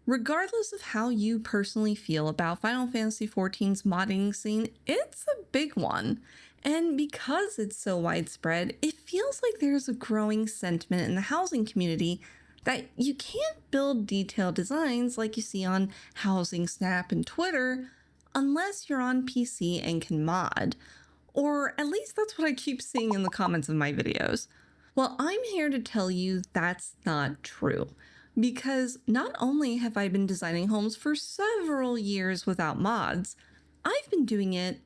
Regardless of how you personally feel about Final Fantasy XIV's modding scene, it's a big one. And because it's so widespread, it feels like there's a growing sentiment in the housing community that you can't build detailed designs like you see on Housing Snap and Twitter unless you're on PC and can mod. Or at least that's what I keep seeing in the comments of my videos. Well, I'm here to tell you that's not true. Because not only have I been designing homes for several years without mods, I've been doing it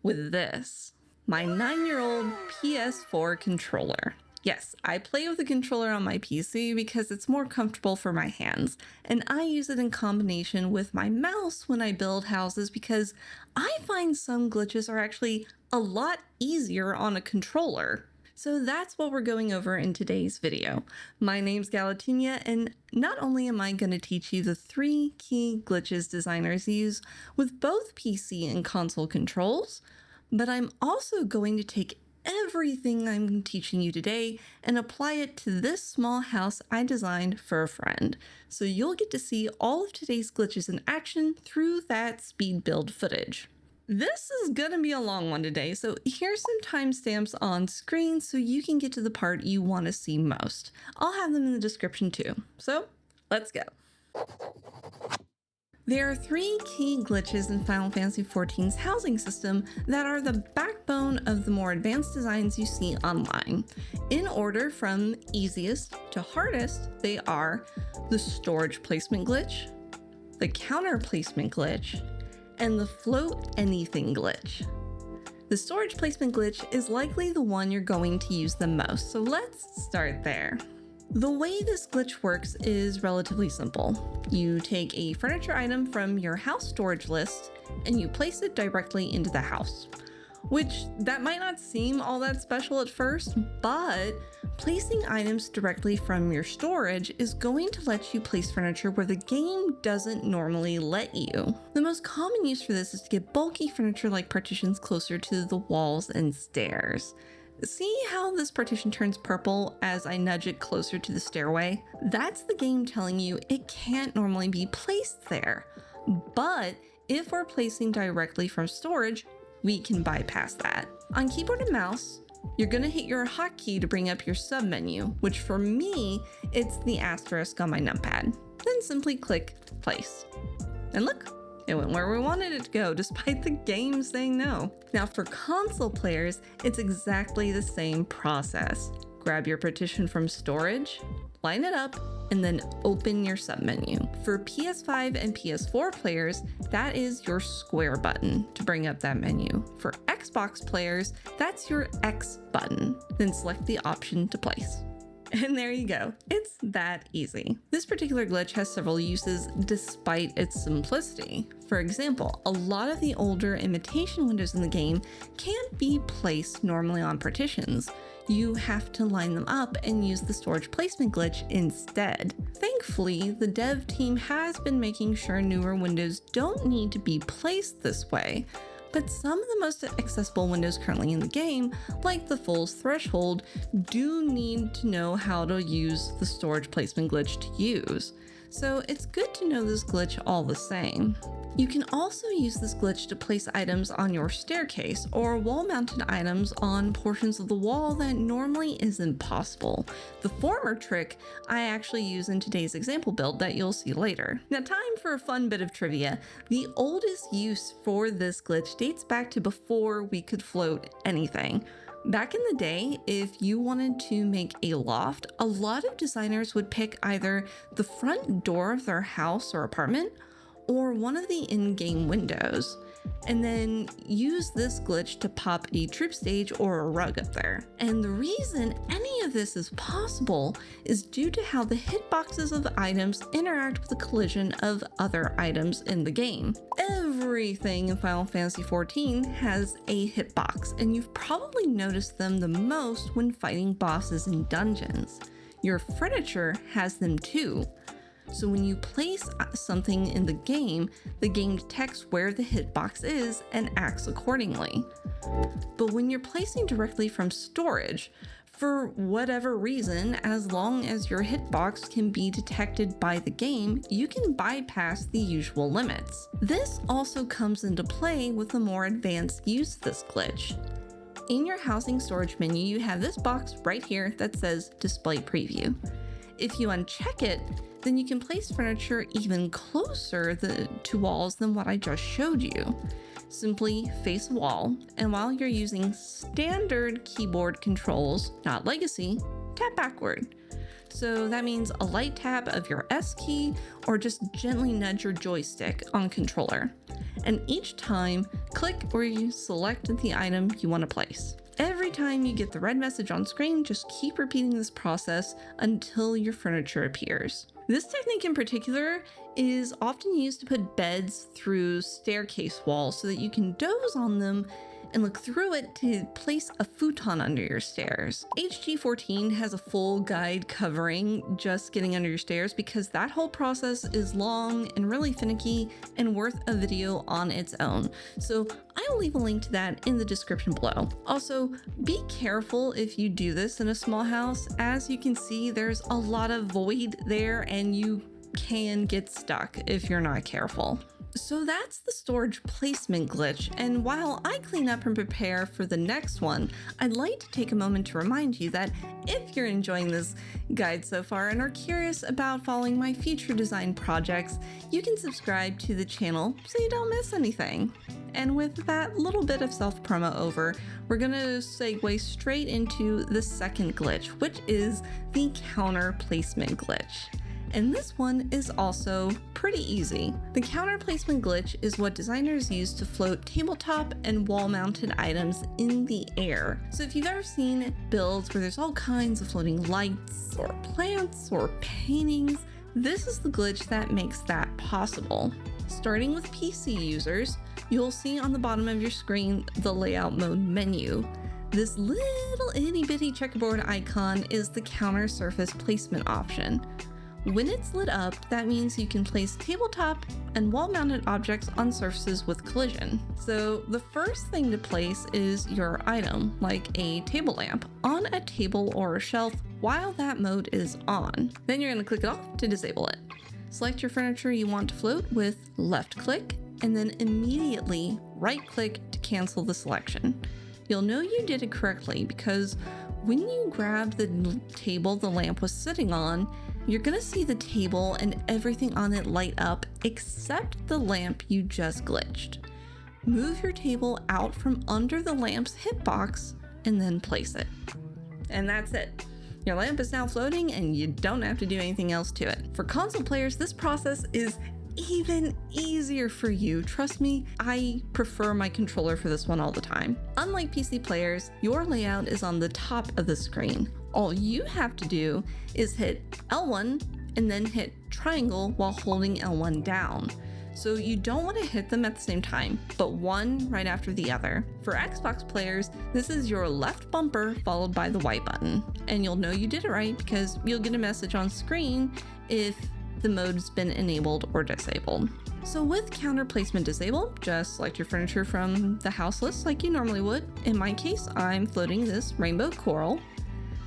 with this, my 9-year-old PS4 controller. Yes, I play with the controller on my PC because it's more comfortable for my hands, and I use it in combination with my mouse when I build houses because I find some glitches are actually a lot easier on a controller. So that's what we're going over in today's video. My name's Galatinia, and not only am I going to teach you the 3 key glitches designers use with both PC and console controls, but I'm also going to take everything I'm teaching you today and apply it to this small house I designed for a friend. So you'll get to see all of today's glitches in action through that speed build footage. This is gonna be a long one today, so here's some timestamps on screen so you can get to the part you want to see most. I'll have them in the description too. So let's go. There are 3 key glitches in Final Fantasy XIV's housing system that are the backbone of the more advanced designs you see online. In order from easiest to hardest, they are the storage placement glitch, the counter placement glitch, and the float anything glitch. The storage placement glitch is likely the one you're going to use the most, so let's start there. The way this glitch works is relatively simple. You take a furniture item from your house storage list and you place it directly into the house. Which, that might not seem all that special at first, but placing items directly from your storage is going to let you place furniture where the game doesn't normally let you. The most common use for this is to get bulky furniture like partitions closer to the walls and stairs. See how this partition turns purple as I nudge it closer to the stairway? That's the game telling you it can't normally be placed there. But if we're placing directly from storage, we can bypass that. On keyboard and mouse, you're gonna hit your hotkey to bring up your submenu, which for me, it's the asterisk on my numpad. Then simply click place. And look, it went where we wanted it to go, despite the game saying no. Now for console players, it's exactly the same process. Grab your partition from storage, line it up, and then open your submenu. For PS5 and PS4 players, that is your square button to bring up that menu. For Xbox players, that's your X button. Then select the option to place. And there you go. It's that easy. This particular glitch has several uses despite its simplicity. For example, a lot of the older imitation windows in the game can't be placed normally on partitions. You have to line them up and use the storage placement glitch instead. Thankfully, the dev team has been making sure newer windows don't need to be placed this way. But some of the most accessible windows currently in the game, like the Fool's Threshold, do need to know how to use the storage placement glitch to use. So it's good to know this glitch all the same. You can also use this glitch to place items on your staircase or wall-mounted items on portions of the wall that normally isn't possible. The former trick I actually use in today's example build that you'll see later. Now, time for a fun bit of trivia. The oldest use for this glitch dates back to before we could float anything. Back in the day, if you wanted to make a loft, a lot of designers would pick either the front door of their house or apartment or one of the in-game windows, and then use this glitch to pop a troop stage or a rug up there. And the reason any of this is possible is due to how the hitboxes of items interact with the collision of other items in the game. Everything in Final Fantasy XIV has a hitbox, and you've probably noticed them the most when fighting bosses in dungeons. Your furniture has them too. So when you place something in the game detects where the hitbox is and acts accordingly. But when you're placing directly from storage, For whatever reason, as long as your hitbox can be detected by the game, you can bypass the usual limits. This also comes into play with the more advanced use of this glitch. In your housing storage menu, you have this box right here that says Display Preview. If you uncheck it, then you can place furniture even closer to walls than what I just showed you. Simply face a wall, and while you're using standard keyboard controls, not legacy, tap backward. So that means a light tap of your S key or just gently nudge your joystick on controller. And each time, click or you select the item you want to place. Every time you get the red message on screen, just keep repeating this process until your furniture appears. This technique in particular is often used to put beds through staircase walls so that you can doze on them and look through it to place a futon under your stairs. HG14 has a full guide covering just getting under your stairs because that whole process is long and really finicky and worth a video on its own. So I will leave a link to that in the description below. Also, be careful if you do this in a small house. As you can see, there's a lot of void there and you can get stuck if you're not careful. So that's the storage placement glitch, and while I clean up and prepare for the next one, I'd like to take a moment to remind you that if you're enjoying this guide so far and are curious about following my future design projects, you can subscribe to the channel so you don't miss anything. And with that little bit of self-promo over, we're gonna segue straight into the second glitch, which is the counter placement glitch. And this one is also pretty easy. The counter placement glitch is what designers use to float tabletop and wall-mounted items in the air. So if you've ever seen builds where there's all kinds of floating lights or plants or paintings, this is the glitch that makes that possible. Starting with PC users, you'll see on the bottom of your screen the layout mode menu. This little itty bitty checkerboard icon is the counter surface placement option. When it's lit up, that means you can place tabletop and wall-mounted objects on surfaces with collision. So the first thing to place is your item, like a table lamp, on a table or a shelf while that mode is on. Then you're going to click it off to disable it. Select your furniture you want to float with left click, and then immediately right click to cancel the selection. You'll know you did it correctly because when you grabbed the table the lamp was sitting on, you're gonna see the table and everything on it light up except the lamp you just glitched. Move your table out from under the lamp's hitbox and then place it. And that's it. Your lamp is now floating and you don't have to do anything else to it. For console players, this process is even easier for you. Trust me, I prefer my controller for this one all the time. Unlike PC players, your layout is on the top of the screen. All you have to do is hit L1 and then hit triangle while holding L1 down. So you don't want to hit them at the same time, but one right after the other. For Xbox players, this is your left bumper followed by the Y button. And you'll know you did it right because you'll get a message on screen if the mode's been enabled or disabled. So with counter placement disabled, just select your furniture from the house list like you normally would. In my case, I'm floating this rainbow coral.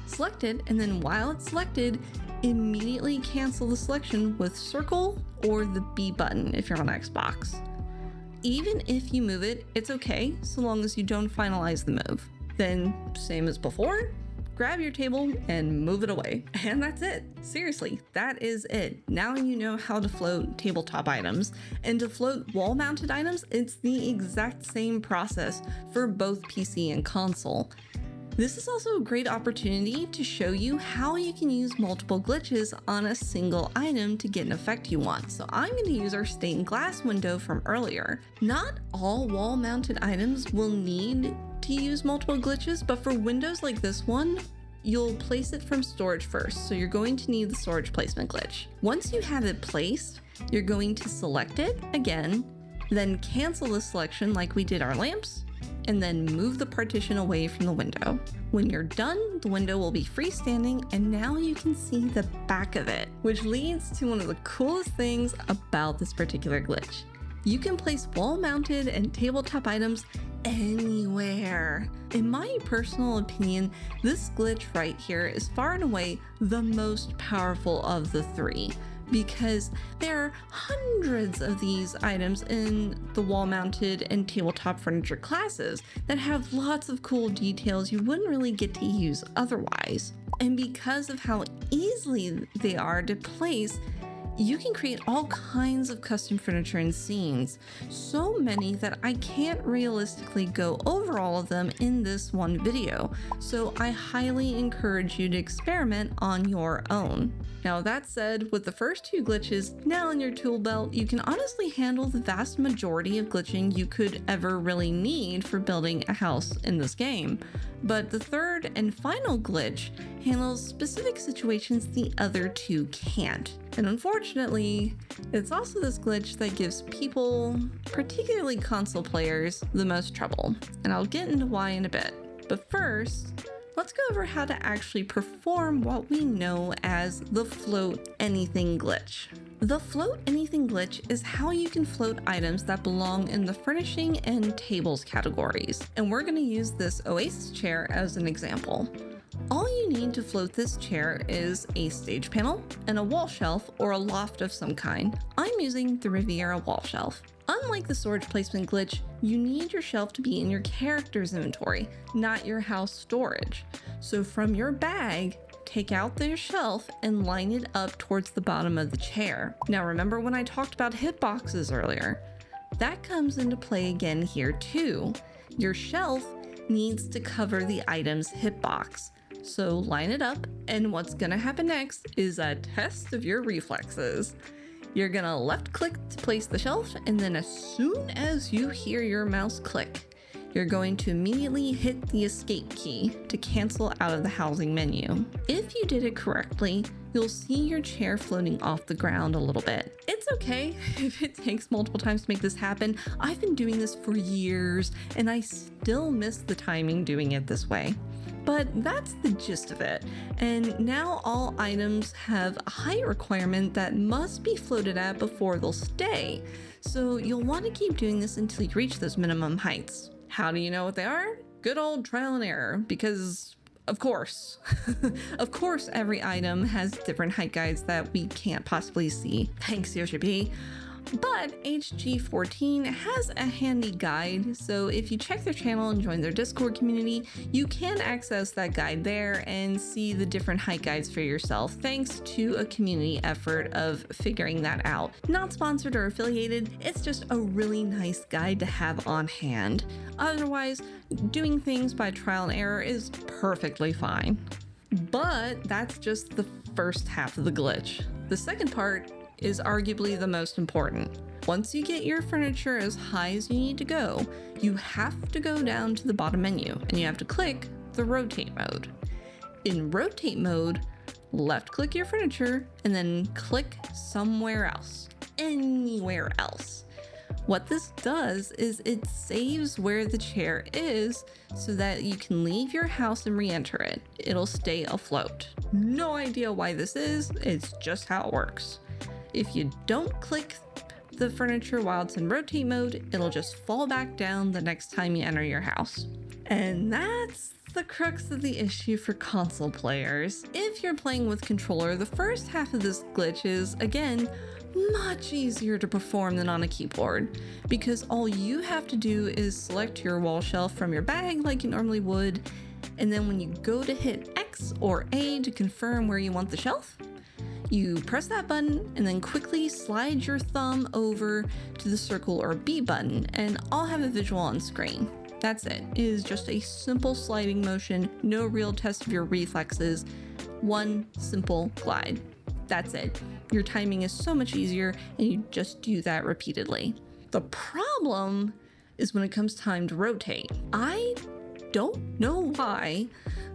Select it, and then while it's selected, immediately cancel the selection with circle or the B button if you're on Xbox. Even if you move it, it's okay, so long as you don't finalize the move. Then, same as before, grab your table and move it away. And that's it. Seriously, that is it. Now you know how to float tabletop items. And to float wall-mounted items, it's the exact same process for both PC and console. This is also a great opportunity to show you how you can use multiple glitches on a single item to get an effect you want. So I'm going to use our stained glass window from earlier. Not all wall-mounted items will need to use multiple glitches, but for windows like this one, you'll place it from storage first. So you're going to need the storage placement glitch. Once you have it placed, you're going to select it again, then cancel the selection like we did our lamps, and then move the partition away from the window. When you're done, the window will be freestanding and now you can see the back of it, which leads to one of the coolest things about this particular glitch. You can place wall-mounted and tabletop items anywhere. In my personal opinion, this glitch right here is far and away the most powerful of the three, because there are hundreds of these items in the wall-mounted and tabletop furniture classes that have lots of cool details you wouldn't really get to use otherwise. And because of how easily they are to place, you can create all kinds of custom furniture and scenes, so many that I can't realistically go over all of them in this one video, so I highly encourage you to experiment on your own. Now that said, with the first two glitches now in your tool belt, you can honestly handle the vast majority of glitching you could ever really need for building a house in this game. But the third and final glitch handles specific situations the other two can't. And unfortunately, it's also this glitch that gives people, particularly console players, the most trouble. And I'll get into why in a bit. But first, let's go over how to actually perform what we know as the float anything glitch. The float anything glitch is how you can float items that belong in the furnishing and tables categories. And we're going to use this Oasis chair as an example. All you need to float this chair is a stage panel and a wall shelf or a loft of some kind. I'm using the Reverie wall shelf. Unlike the storage placement glitch, you need your shelf to be in your character's inventory, not your house storage. So from your bag, take out the shelf and line it up towards the bottom of the chair. Now remember when I talked about hitboxes earlier? That comes into play again here too. Your shelf needs to cover the item's hitbox. So line it up, and what's gonna happen next is a test of your reflexes. You're gonna left click to place the shelf, and then as soon as you hear your mouse click, you're going to immediately hit the escape key to cancel out of the housing menu. If you did it correctly, you'll see your chair floating off the ground a little bit. It's okay if it takes multiple times to make this happen. I've been doing this for years, and I still miss the timing doing it this way. But that's the gist of it. And now all items have a height requirement that must be floated at before they'll stay. So you'll want to keep doing this until you reach those minimum heights. How do you know what they are? Good old trial and error, because of course, of course every item has different height guides that we can't possibly see. Thanks, Yoshi P. But HG14 has a handy guide, so if you check their channel and join their Discord community, you can access that guide there and see the different height guides for yourself, thanks to a community effort of figuring that out. Not sponsored or affiliated, it's just a really nice guide to have on hand. Otherwise, doing things by trial and error is perfectly fine. But that's just the first half of the glitch. The second part is arguably the most important. Once you get your furniture as high as you need to go, you have to go down to the bottom menu and you have to click the rotate mode. In rotate mode, left click your furniture and then click somewhere else, anywhere else. What this does is it saves where the chair is so that you can leave your house and re-enter it. It'll stay afloat. No idea why this is, it's just how it works. If you don't click the furniture while it's in rotate mode, it'll just fall back down the next time you enter your house. And that's the crux of the issue for console players. If you're playing with controller, the first half of this glitch is, again, much easier to perform than on a keyboard, because all you have to do is select your wall shelf from your bag like you normally would, and then when you go to hit X or A to confirm where you want the shelf, you press that button and then quickly slide your thumb over to the circle or B button, and I'll have a visual on screen. That's it. It is just a simple sliding motion, no real test of your reflexes, one simple glide. That's it. Your timing is so much easier and you just do that repeatedly. The problem is when it comes time to rotate. I don't know why,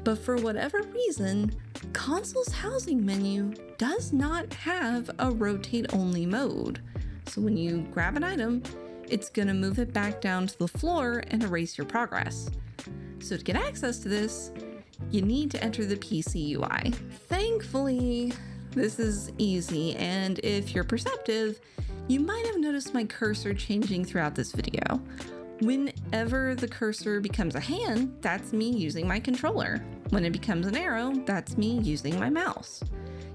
but for whatever reason, console's housing menu does not have a rotate only mode. So when you grab an item, it's gonna move it back down to the floor and erase your progress. So to get access to this, you need to enter the PC UI. Thankfully, this is easy, and if you're perceptive, You might have noticed my cursor changing throughout this video. Whenever the cursor becomes a hand, that's me using my controller. When it becomes an arrow, that's me using my mouse.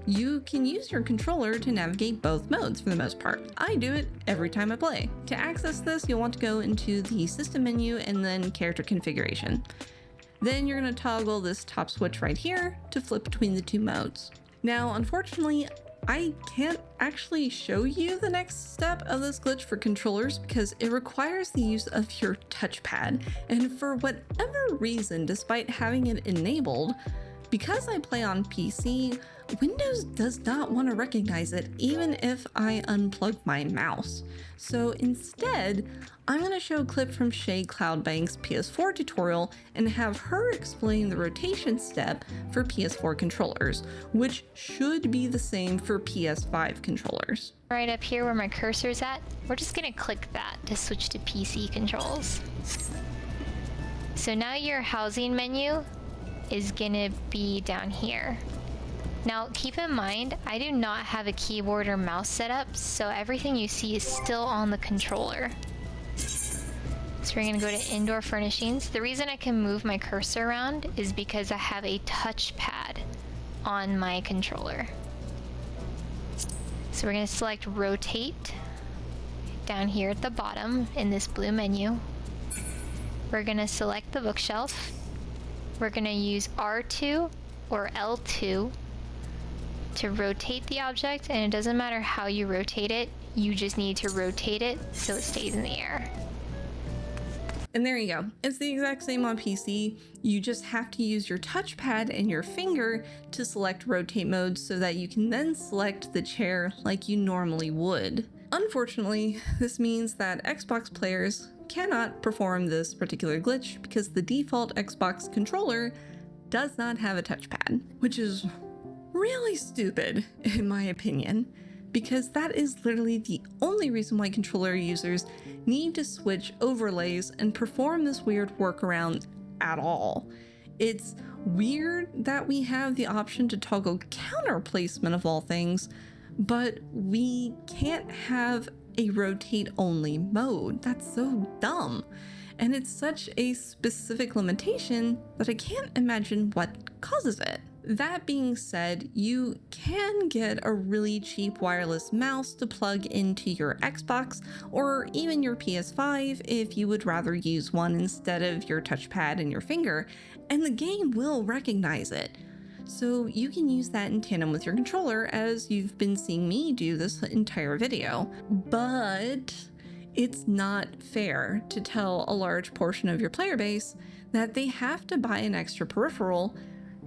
You can use your controller to navigate both modes for the most part. I do it every time I play. To access this, you'll want to go into the system menu and then character configuration. Then you're going to toggle this top switch right here to flip between the two modes. Now, unfortunately, I can't actually show you the next step of this glitch for controllers because it requires the use of your touchpad. And for whatever reason, despite having it enabled, because I play on PC, Windows does not want to recognize it even if I unplug my mouse. So instead, I'm going to show a clip from Shay Cloudbank's PS4 tutorial and have her explain the rotation step for PS4 controllers, which should be the same for PS5 controllers. Right up here where my cursor's at, we're just going to click that to switch to PC controls. So now your housing menu is going to be down here. Now keep in mind, I do not have a keyboard or mouse set up, so everything you see is still on the controller. So we're going to go to indoor furnishings. The reason I can move my cursor around is because I have a touchpad on my controller. So we're going to select rotate down here at the bottom in this blue menu. We're going to select the bookshelf. We're going to use R2 or L2 to rotate the object, and it doesn't matter how you rotate it, you just need to rotate it so it stays in the air. And there you go. It's the exact same on PC. You just have to use your touchpad and your finger to select rotate mode so that you can then select the chair like you normally would. Unfortunately, this means that Xbox players cannot perform this particular glitch because the default Xbox controller does not have a touchpad, which is really stupid in my opinion, because that is literally the only reason why controller users need to switch overlays and perform this weird workaround at all. It's weird that we have the option to toggle counter placement of all things, but we can't have a rotate only mode. That's so dumb. And it's such a specific limitation that I can't imagine what causes it. That being said, you can get a really cheap wireless mouse to plug into your Xbox or even your PS5 if you would rather use one instead of your touchpad and your finger, and the game will recognize it. So you can use that in tandem with your controller, as you've been seeing me do this entire video. But it's not fair to tell a large portion of your player base that they have to buy an extra peripheral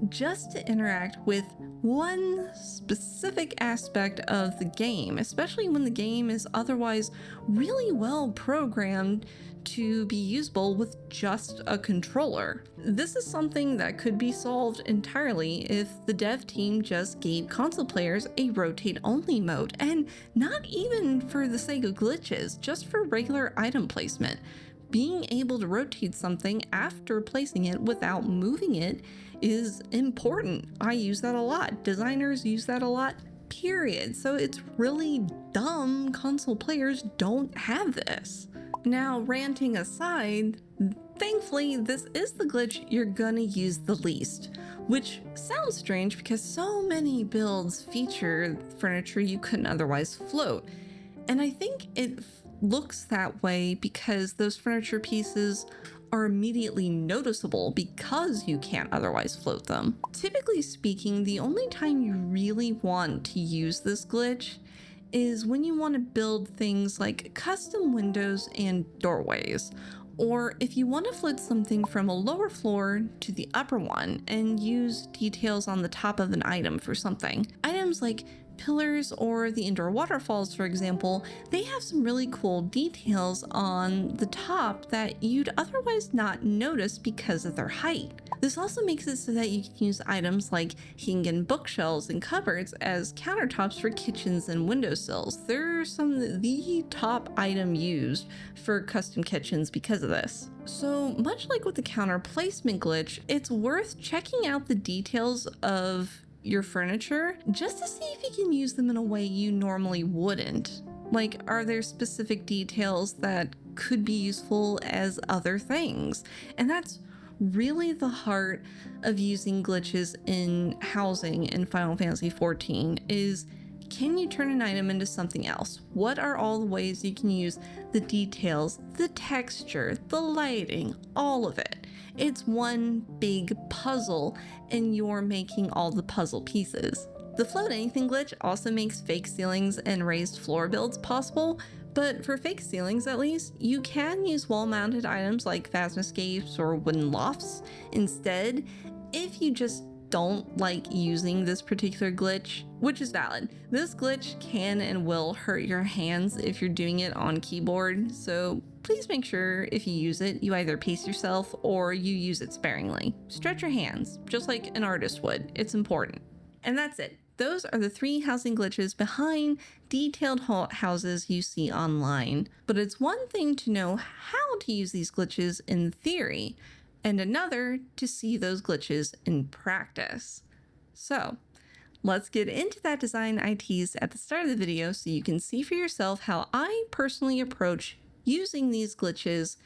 just to interact with one specific aspect of the game, especially when the game is otherwise really well programmed to be usable with just a controller. This is something that could be solved entirely if the dev team just gave console players a rotate only mode, and not even for the sake of glitches, just for regular item placement. Being able to rotate something after placing it without moving it is important. I use that a lot. Designers use that a lot, period. So it's really dumb console players don't have this. Now, ranting aside, thankfully this is the glitch you're gonna use the least, which sounds strange because so many builds feature furniture you couldn't otherwise float. And I think it looks that way because those furniture pieces are immediately noticeable because you can't otherwise float them. Typically speaking, the only time you really want to use this glitch is when you want to build things like custom windows and doorways, or if you want to float something from a lower floor to the upper one and use details on the top of an item for something. Items like pillars or the indoor waterfalls, for example, they have some really cool details on the top that you'd otherwise not notice because of their height. This also makes it so that you can use items like hanging bookshelves and cupboards as countertops for kitchens and windowsills. They're some of the top item used for custom kitchens because of this. So much like with the counter placement glitch, it's worth checking out the details of your furniture just to see if you can use them in a way you normally wouldn't. Like, are there specific details that could be useful as other things? And that's really the heart of using glitches in housing in Final Fantasy XIV is, can you turn an item into something else? What are all the ways you can use the details, the texture, the lighting, all of it? It's one big puzzle, and you're making all the puzzle pieces. The float anything glitch also makes fake ceilings and raised floor builds possible, but for fake ceilings at least, you can use wall-mounted items like phasma escapes or wooden lofts instead if you just don't like using this particular glitch, which is valid. This glitch can and will hurt your hands if you're doing it on keyboard, so please make sure if you use it, you either pace yourself or you use it sparingly. Stretch your hands, just like an artist would. It's important. And that's it. Those are the 3 housing glitches behind detailed houses you see online. But it's one thing to know how to use these glitches in theory, and another to see those glitches in practice. So let's get into that design I teased at the start of the video so you can see for yourself how I personally approach using these glitches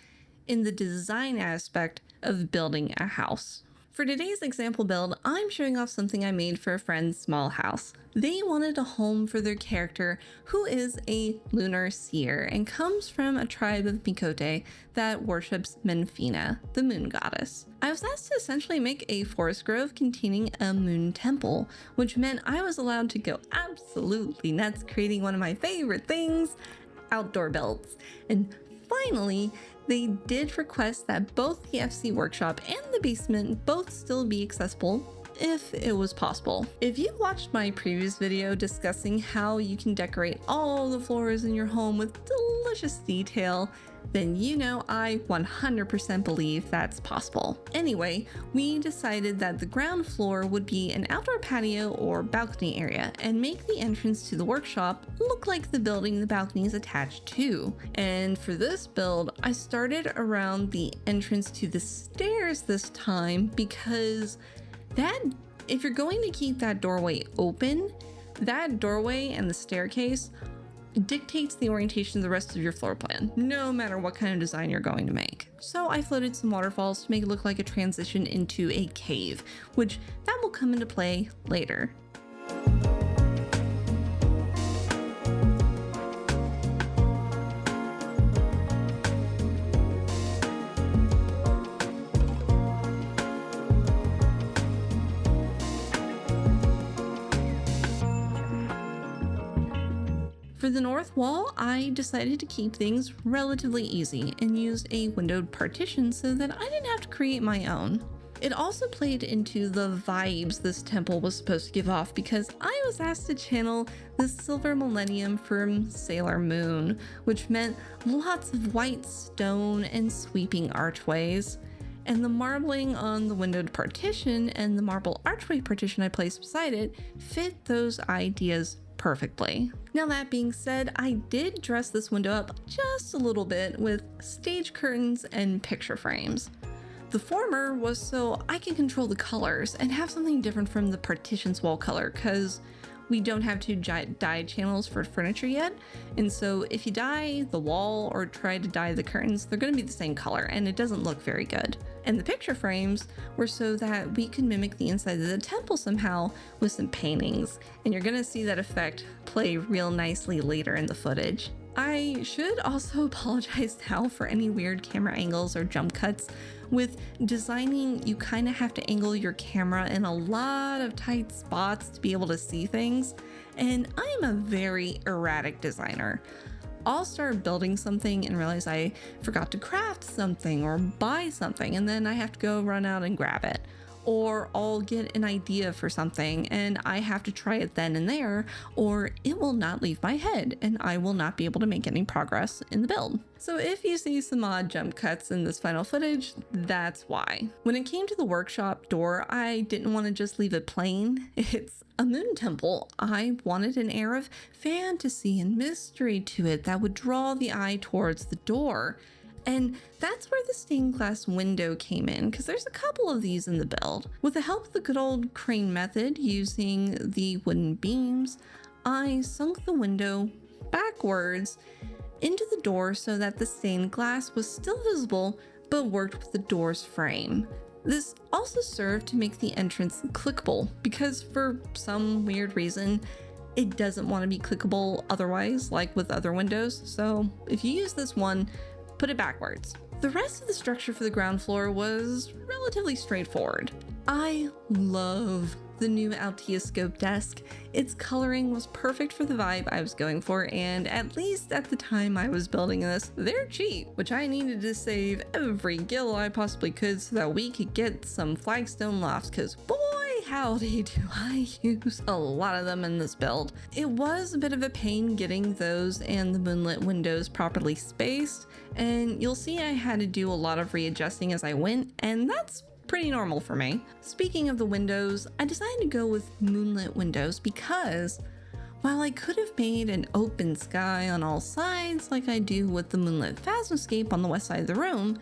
in the design aspect of building a house. For today's example build, I'm showing off something I made for a friend's small house. They wanted a home for their character, who is a lunar seer and comes from a tribe of Mikote that worships Menfina, the moon goddess. I was asked to essentially make a forest grove containing a moon temple, which meant I was allowed to go absolutely nuts creating one of my favorite things, outdoor builds. And finally, they did request that both the FC workshop and the basement both still be accessible if it was possible. If you watched my previous video discussing how you can decorate all the floors in your home with delicious detail, then you know I 100% believe that's possible. Anyway, we decided that the ground floor would be an outdoor patio or balcony area and make the entrance to the workshop look like the building the balcony is attached to. And for this build, I started around the entrance to the stairs this time because if you're going to keep that doorway open, that doorway and the staircase dictates the orientation of the rest of your floor plan, no matter what kind of design you're going to make. So I floated some waterfalls to make it look like a transition into a cave, which that will come into play later. For the north wall, I decided to keep things relatively easy and used a windowed partition so that I didn't have to create my own. It also played into the vibes this temple was supposed to give off because I was asked to channel the Silver Millennium from Sailor Moon, which meant lots of white stone and sweeping archways. And the marbling on the windowed partition and the marble archway partition I placed beside it fit those ideas perfectly. Now that being said, I did dress this window up just a little bit with stage curtains and picture frames. The former was so I can control the colors and have something different from the partition's wall color because we don't have two dye channels for furniture yet, and so if you dye the wall or try to dye the curtains, they're going to be the same color and it doesn't look very good. And the picture frames were so that we could mimic the inside of the temple somehow with some paintings, and you're going to see that effect play real nicely later in the footage. I should also apologize now for any weird camera angles or jump cuts. With designing, you kind of have to angle your camera in a lot of tight spots to be able to see things, and I am a very erratic designer. I'll start building something and realize I forgot to craft something or buy something, and then I have to go run out and grab it. Or I'll get an idea for something and I have to try it then and there, or it will not leave my head and I will not be able to make any progress in the build. So if you see some odd jump cuts in this final footage, that's why. When it came to the workshop door, I didn't want to just leave it plain. It's a moon temple. I wanted an air of fantasy and mystery to it that would draw the eye towards the door. And that's where the stained glass window came in, because there's a couple of these in the build. With the help of the good old crane method using the wooden beams, I sunk the window backwards into the door so that the stained glass was still visible but worked with the door's frame. This also served to make the entrance clickable because for some weird reason, it doesn't want to be clickable otherwise, like with other windows. So if you use this one, put it backwards. The rest of the structure for the ground floor was relatively straightforward. I love the new Altioscope desk. Its coloring was perfect for the vibe I was going for, and at least at the time I was building this, they're cheap, which I needed to save every gil I possibly could so that we could get some flagstone lofts, because boy howdy do I use a lot of them in this build. It was a bit of a pain getting those and the moonlit windows properly spaced, and you'll see I had to do a lot of readjusting as I went, and that's pretty normal for me. Speaking of the windows, I decided to go with moonlit windows because while I could have made an open sky on all sides like I do with the moonlit phasmoscape on the west side of the room,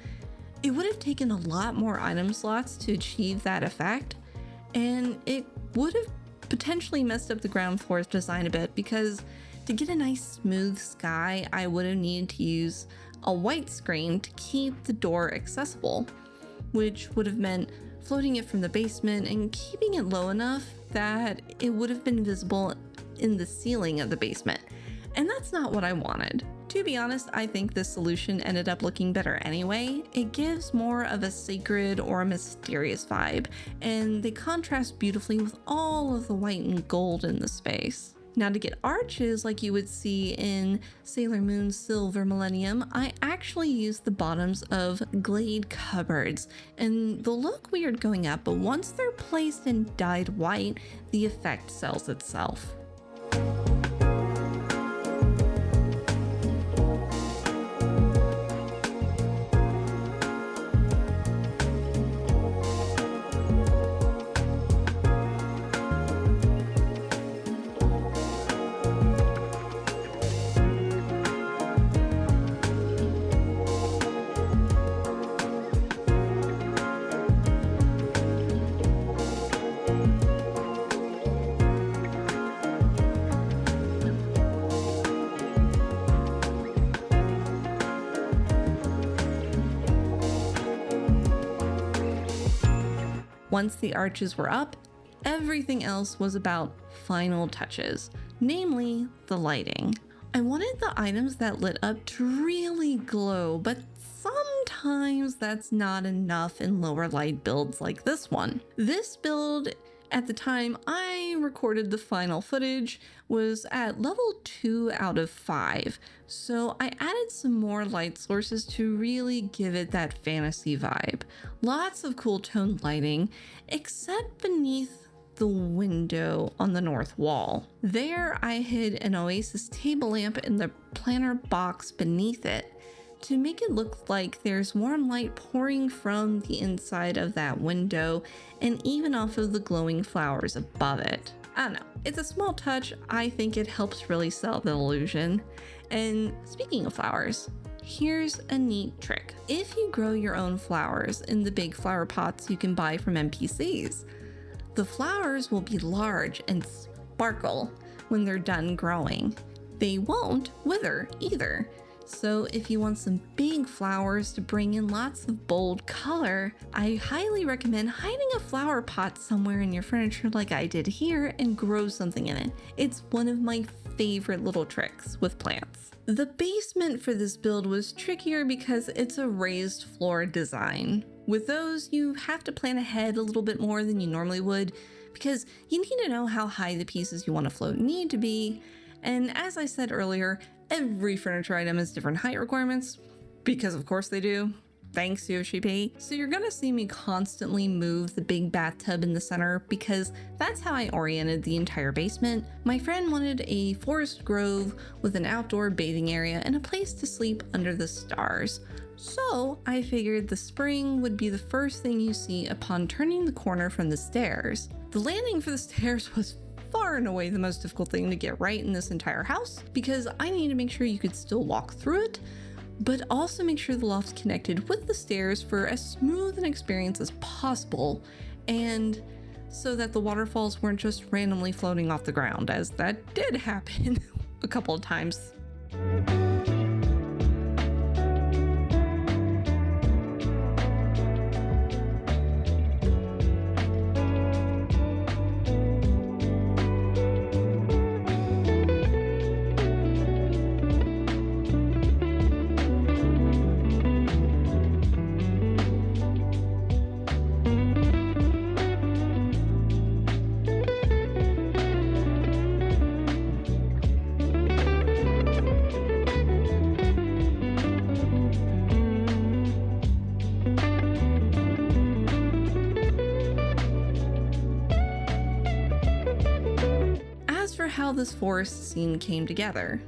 it would have taken a lot more item slots to achieve that effect, and it would have potentially messed up the ground floor's design a bit because to get a nice smooth sky, I would have needed to use a white screen to keep the door accessible, which would have meant floating it from the basement and keeping it low enough that it would have been visible in the ceiling of the basement. And that's not what I wanted. To be honest, I think this solution ended up looking better anyway. It gives more of a sacred or a mysterious vibe, and they contrast beautifully with all of the white and gold in the space. Now, to get arches like you would see in Sailor Moon's Silver Millennium, I actually used the bottoms of Glade cupboards, and they'll look weird going up, but once they're placed in dyed white, the effect sells itself. Once the arches were up, everything else was about final touches, namely the lighting. I wanted the items that lit up to really glow, but sometimes that's not enough in lower light builds like this one. This build, at the time I recorded the final footage, was at level 2 out of 5, so I added some more light sources to really give it that fantasy vibe. Lots of cool toned lighting, except beneath the window on the north wall. There I hid an Oasis table lamp in the planter box beneath it to make it look like there's warm light pouring from the inside of that window and even off of the glowing flowers above it. I don't know, it's a small touch. I think it helps really sell the illusion. And speaking of flowers, here's a neat trick. If you grow your own flowers in the big flower pots you can buy from NPCs, the flowers will be large and sparkle when they're done growing. They won't wither either. So if you want some big flowers to bring in lots of bold color, I highly recommend hiding a flower pot somewhere in your furniture like I did here and grow something in it. It's one of my favorite little tricks with plants. The basement for this build was trickier because it's a raised floor design. With those, you have to plan ahead a little bit more than you normally would because you need to know how high the pieces you want to float need to be. And as I said earlier, every furniture item has different height requirements, because of course they do. Thanks, Yoshi. So you're gonna see me constantly move the big bathtub in the center because that's how I oriented the entire basement. My friend wanted a forest grove with an outdoor bathing area and a place to sleep under the stars. So I figured the spring would be the first thing you see upon turning the corner from the stairs. The landing for the stairs was far and away the most difficult thing to get right in this entire house because I need to make sure you could still walk through it, but also make sure the loft's connected with the stairs for as smooth an experience as possible, and so that the waterfalls weren't just randomly floating off the ground, as that did happen a couple of times How this forest scene came together.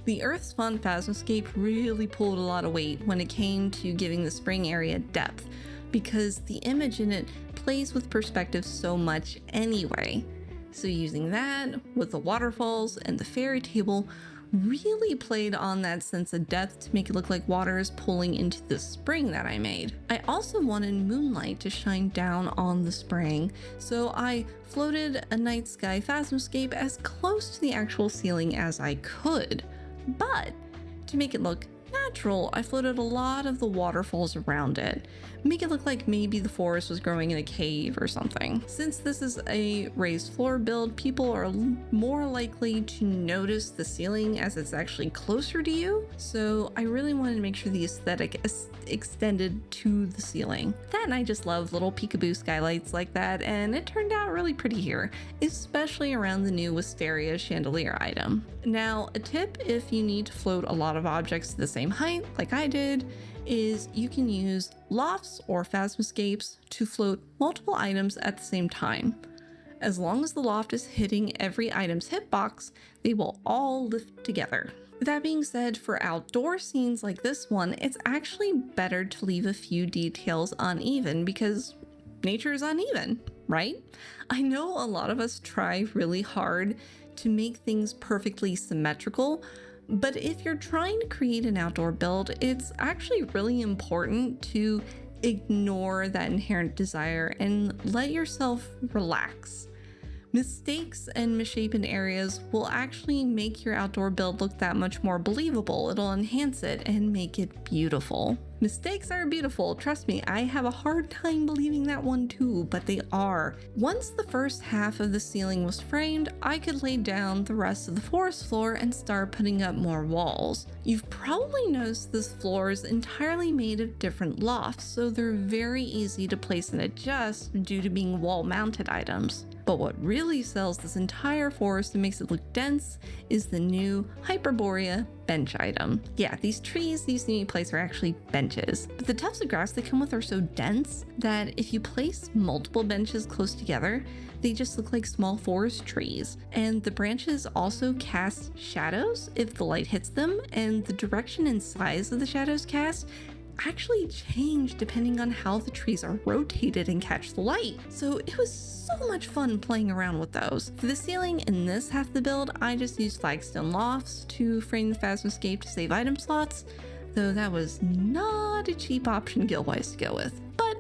The Earth's Fun Phasmoscape really pulled a lot of weight when it came to giving the spring area depth, because the image in it plays with perspective so much anyway. So using that, with the waterfalls and the fairy table, really played on that sense of depth to make it look like water is pulling into the spring that I made. I also wanted moonlight to shine down on the spring, so I floated a night sky phasmoscape as close to the actual ceiling as I could. But to make it look natural, I floated a lot of the waterfalls around it, make it look like maybe the forest was growing in a cave or something. Since this is a raised floor build, people are more likely to notice the ceiling as it's actually closer to you, so I really wanted to make sure the aesthetic extended to the ceiling. That, and I just love little peekaboo skylights like that, and it turned out really pretty here, especially around the new wisteria chandelier item. Now, a tip if you need to float a lot of objects to the same height, like I did, is you can use lofts or phasmoscapes to float multiple items at the same time. As long as the loft is hitting every item's hitbox, they will all lift together. That being said, for outdoor scenes like this one, it's actually better to leave a few details uneven because nature is uneven, right? I know a lot of us try really hard to make things perfectly symmetrical, but if you're trying to create an outdoor build, it's actually really important to ignore that inherent desire and let yourself relax. Mistakes and misshapen areas will actually make your outdoor build look that much more believable. It'll enhance it and make it beautiful. Mistakes are beautiful, trust me, I have a hard time believing that one too, but they are. Once the first half of the ceiling was framed, I could lay down the rest of the forest floor and start putting up more walls. You've probably noticed this floor is entirely made of different lofts, so they're very easy to place and adjust due to being wall-mounted items. But what really sells this entire forest and makes it look dense is the new Hyperborea bench item. Yeah, these trees these need to be placed are actually benches, but the tufts of grass they come with are so dense that if you place multiple benches close together, they just look like small forest trees. And the branches also cast shadows if the light hits them, and the direction and size of the shadows cast actually change depending on how the trees are rotated and catch the light. So it was so much fun playing around with those. For the ceiling in this half of the build, I just used flagstone lofts to frame the phasmoscape to save item slots, though that was not a cheap option guild-wise to go with. But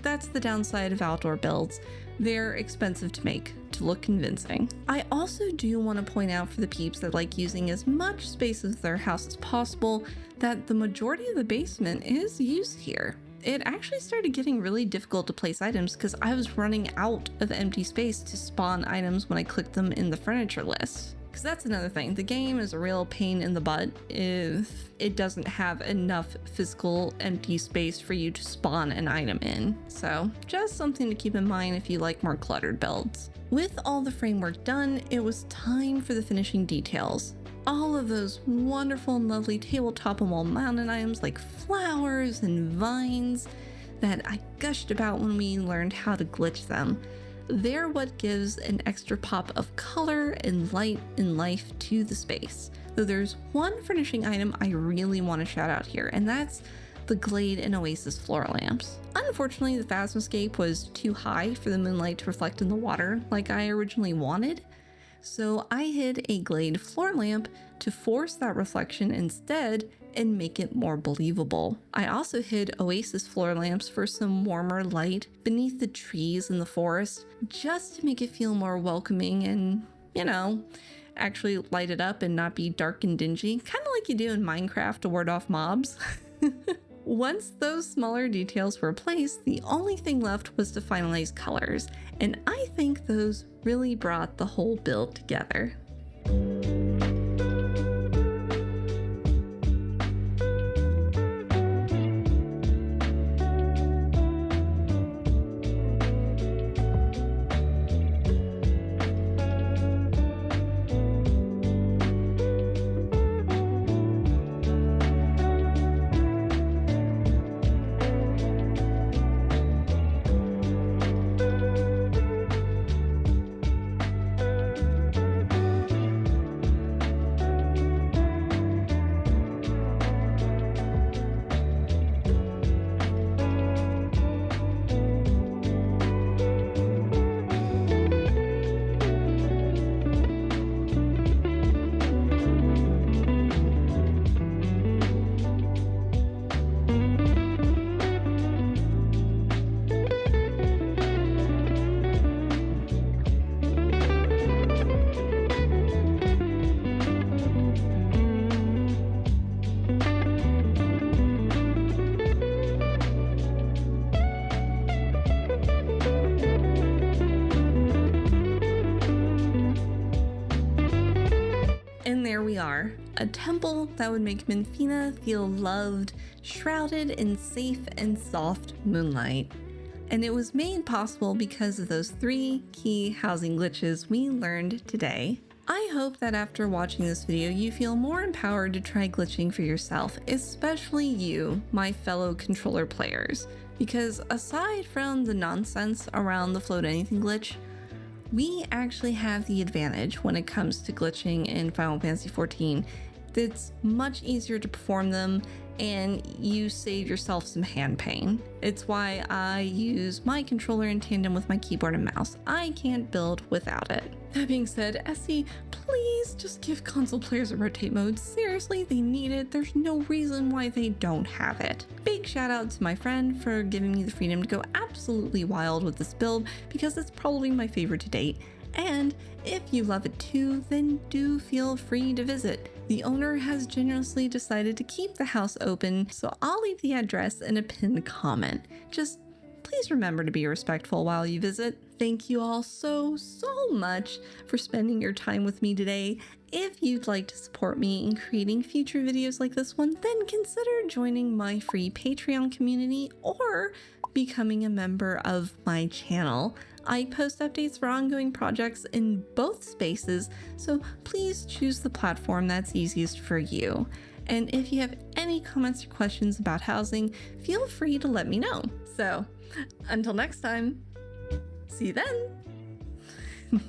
that's the downside of outdoor builds. They're expensive to make to look convincing. I also do want to point out for the peeps that like using as much space of their house as possible that the majority of the basement is used here. It actually started getting really difficult to place items because I was running out of empty space to spawn items when I clicked them in the furniture list. Because that's another thing, the game is a real pain in the butt if it doesn't have enough physical empty space for you to spawn an item in. So just something to keep in mind if you like more cluttered builds. With all the framework done, it was time for the finishing details. All of those wonderful and lovely tabletop and wall mounted items like flowers and vines that I gushed about when we learned how to glitch them. They're what gives an extra pop of color and light and life to the space. Though there's one furnishing item I really want to shout out here, and that's the Glade and Oasis floor lamps. Unfortunately, the phasmoscape was too high for the moonlight to reflect in the water like I originally wanted, so I hid a Glade floor lamp to force that reflection instead and make it more believable. I also hid Oasis floor lamps for some warmer light beneath the trees in the forest, just to make it feel more welcoming and, actually light it up and not be dark and dingy, kind of like you do in Minecraft to ward off mobs. Once those smaller details were placed, the only thing left was to finalize colors, and I think those really brought the whole build together. And there we are, a temple that would make Minfina feel loved, shrouded in safe and soft moonlight. And it was made possible because of those 3 key housing glitches we learned today. I hope that after watching this video, you feel more empowered to try glitching for yourself, especially you, my fellow controller players. Because aside from the nonsense around the float anything glitch, we actually have the advantage when it comes to glitching in Final Fantasy XIV. It's much easier to perform them, and you save yourself some hand pain. It's why I use my controller in tandem with my keyboard and mouse. I can't build without it. That being said, Nsee, please just give console players a rotate mode. Seriously, they need it. There's no reason why they don't have it. Big shout out to my friend for giving me the freedom to go absolutely wild with this build, because it's probably my favorite to date. And if you love it too, then do feel free to visit. The owner has generously decided to keep the house open, so I'll leave the address in a pinned comment. Just please remember to be respectful while you visit. Thank you all so much for spending your time with me today. If you'd like to support me in creating future videos like this one, then consider joining my free Patreon community or becoming a member of my channel. I post updates for ongoing projects in both spaces, so please choose the platform that's easiest for you. And if you have any comments or questions about housing, feel free to let me know. So, until next time, see you then!